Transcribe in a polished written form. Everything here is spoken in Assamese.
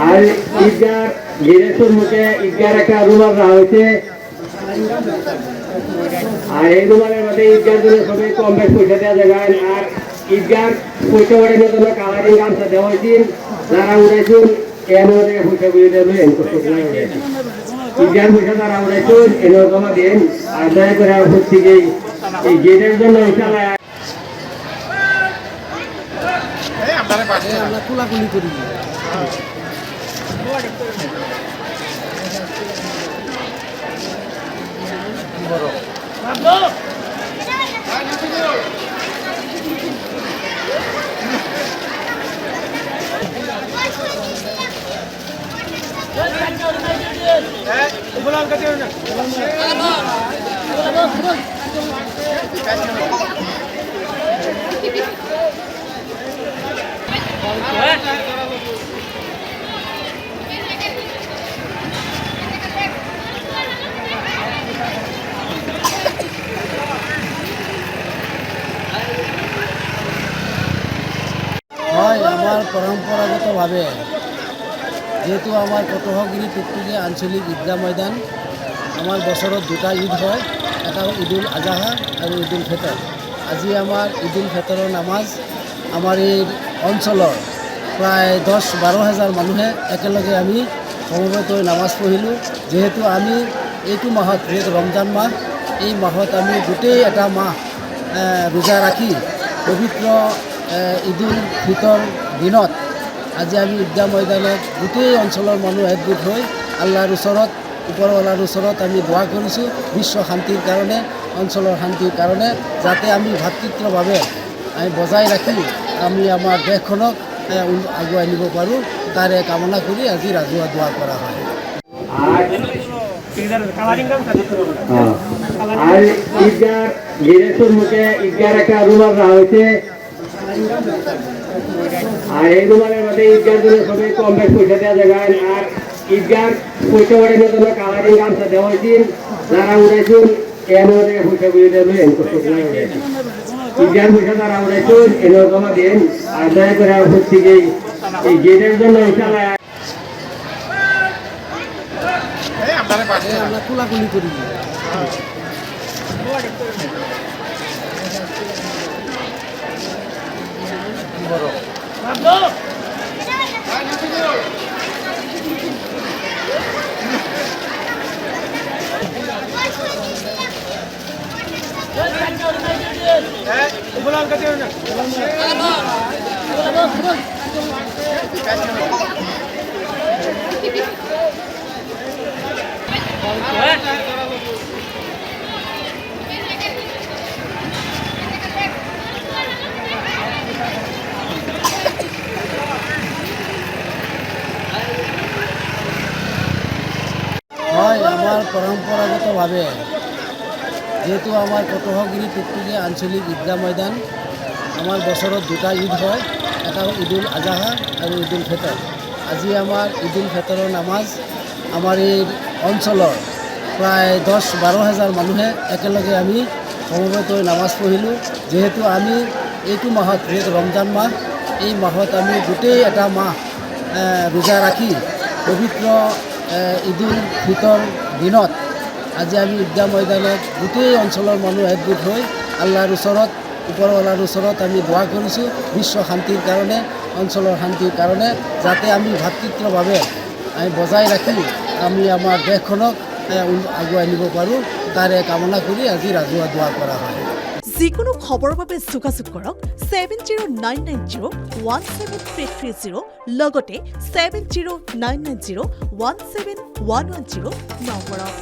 আর ঈদগাহ গিরেশ্বর মুখে ঈদগাহ একটা রুমাল রাখা হয়েছে। আর এই রুমালের মধ্যে ঈদগাহের জন্য সবাই কম বেশ পয়সা দেওয়া যাবে। আর ঈদগাহ পয়সা ওঠানোর জন্য কালারিং গামছা দেওয়া হয়েছে। যারা উড়াইছেন এর মধ্যে পয়সা বুঝে দেবেন। ঈদগাহ পয়সা যারা উড়াইছেন এনে জমা দেন। আর দয়া করে হচ্ছে এই গেটের জন্য ইনশাআল্লাহ আমরা কোলাকুলি করি। হয় আমার পরম্পরাগতভাবে যেহেতু আমার কটহগিরি টুকটুকি আঞ্চলিক ঈদগাহ ময়দান আমার বছৰত দুটা ঈদ হয়, এটা ঈদুল আজহা আৰু ঈদুল ফিতৰ। আজি আমাৰ ঈদুল ফিতৰৰ নামাজ আমাৰ এই অঞ্চলৰ প্ৰায় 10-12 হাজাৰ মানুহে একেলগে আমি সমবেত হৈ নামাজ পঢ়িলোঁ। যেহেতু আমি এইটো মাহত যিহেতু ৰমজান মাহ, এই মাহত আমি গোটেই এটা মাহ ৰোজা ৰাখি পবিত্ৰ ঈদুল ফিতৰ দিনত আজি আমি ঈদগাহ ময়দানত গোটেই অঞ্চলৰ মানুহ একগোট হৈ আল্লাহৰ ওচৰত ওপৰৱালাৰ ওচৰত আমি দোৱা কৰিছোঁ বিশ্ব শান্তিৰ কাৰণে, অঞ্চলৰ শান্তিৰ কাৰণে, যাতে আমি ভাতৃত্বভাৱে আমি বজাই ৰাখি আমি আমাৰ দেশখনক আগুৱাই নিব পাৰোঁ, তাৰে কামনা কৰি আজি ৰাজহুৱা দোৱা কৰা হয়। আর ঈদগাহ গিরেশ্বর মুখে ঈদগাহ একটা রুমাল রাখা হয়েছে। আর এই রুমালের মধ্যে ঈদগাহের জন্য সবাই কম বেশ পয়সা দেওয়া যাবে। আর ঈদগাহ পয়সা ওঠানোর জন্য কালারিং গামছা দেওয়া হয়েছে। যারা উড়াইছেন এর মধ্যে পয়সা বুঝে দেবেন। ঈদগাহ পয়সা যারা উড়াইছেন এনে জমা দেন। আর দয়া করে হচ্ছে এই গেটের জন্য ইনশাআল্লাহ আমরা কোলাকুলি করি। হয় আমার পরম্পরাগতভাবে যেহেতু আমার কটহগিরি টুকটুকি আঞ্চলিক ঈদগাহ ময়দান আমার বছৰত দুটা ঈদ হয়, এটা ঈদুল আজহা আৰু ঈদুল ফিতৰ। আজি আমাৰ ঈদুল ফিতৰৰ নামাজ আমাৰ এই অঞ্চলৰ প্ৰায় 10-12 হাজাৰ মানুহে একেলগে আমি সমবেত হৈ নামাজ পঢ়িলোঁ। যেহেতু আমি এইটো মাহত যিহেতু ৰমজান মাহ, এই মাহত আমি গোটেই এটা মাহ ৰোজা ৰাখি পবিত্ৰ ঈদুল ফিতৰ দিনত আজি আমি ঈদগাহ ময়দানত গোটেই অঞ্চলৰ মানুহ একগোট হৈ আল্লাহৰ ওচৰত ওপৰৱালাৰ ওচৰত আমি দোৱা কৰিছোঁ বিশ্ব শান্তিৰ কাৰণে, অঞ্চলৰ শান্তিৰ কাৰণে, যাতে আমি ভাতৃত্বভাৱে আমি বজাই ৰাখি আমি আমাৰ দেশখনক আগুৱাই নিব পাৰোঁ, তাৰে কামনা কৰি আজি ৰাজহুৱা দোৱা কৰা হয়। যিকোনো খবৰৰ বাবে যোগাযোগ কৰক 7099017330 লগতে 7099017110 নম্বৰত।